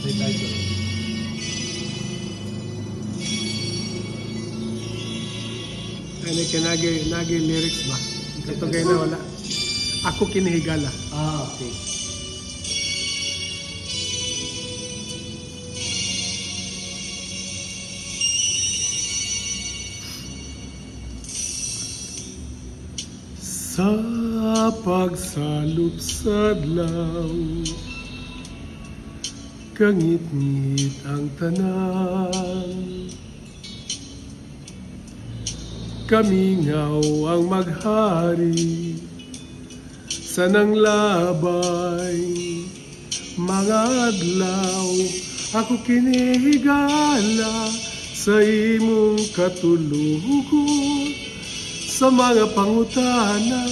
May title. Ano ka nagi lyrics ba? Ito kayo na wala. Ako kinihigala. Okay. Sa pagsalup sa adlaw, kangit-ngit ang tanan. Kamingaw ang maghari sa nang labay, mga adlaw ako kinihigala sa imong katulugon. Sa mga pangutana,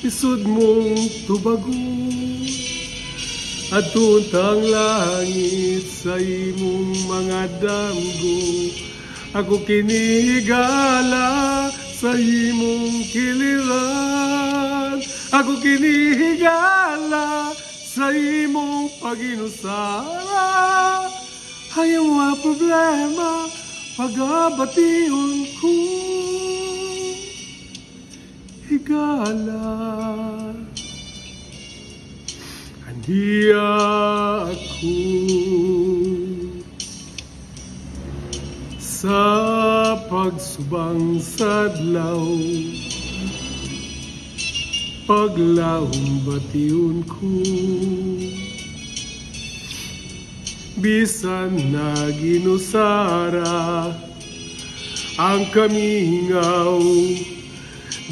isud mong tubagon. At tuntang langit sa imong mga damgo, ako kinihigala sa imong kiliran. Ako kinihigala sa imong paginusara. Ayaw mga problema, pagabation ko. Higala, handi ako sa pagsubang sadlaw, paglahong batiun ko. Bisan na ginusara ang kamingaw,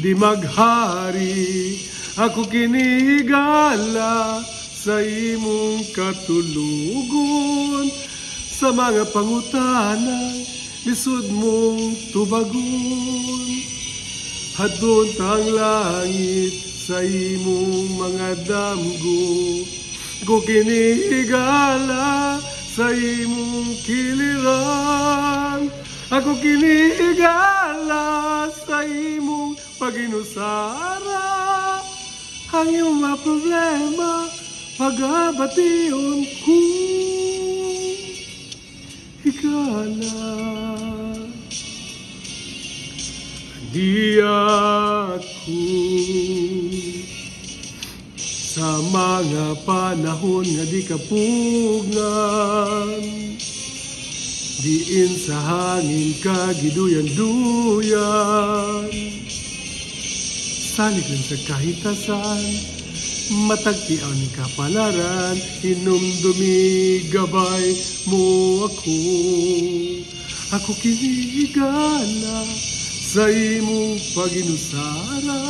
di maghari, ako kinihigala sa imong katulugon. Sa mga pangutana, lisod mong tubagon. Hadon tang langit sa imong mga damgo, ako kinihigala sa imong kiliran. Ako kinihigala sa imong paginusara. Ang iyong mga problema, pagabation ko. Higala, di ako sa mga panahon nga di kapugngan. Diin sa hangin ka giduyan-duyan. Salig lang sa kahitasan, matagtian ka palaran. Hinumdumi gabay mo ako. Ako kinihigala sa imong paginusara.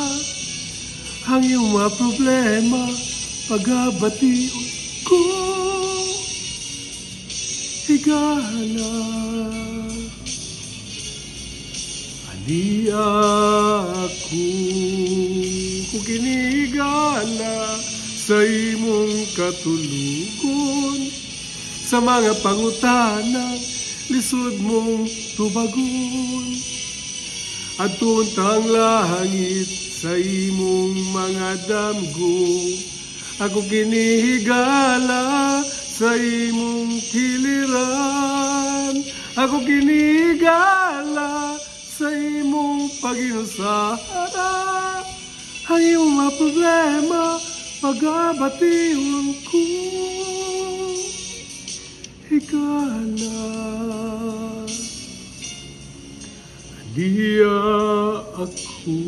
Ang iyong mga problema, pagabation ko. Higala, handi ako kung kinihigala sa imong katulugon. Sa mga pangutana, lisod mong tubagon. At tuntang langit sa imong mga damgo, ako kinihigala sa imong kiliran. Ako kinihigala sa imong paginusara. Ang iyong mga problema, pagabation ko. Higala, handi ako.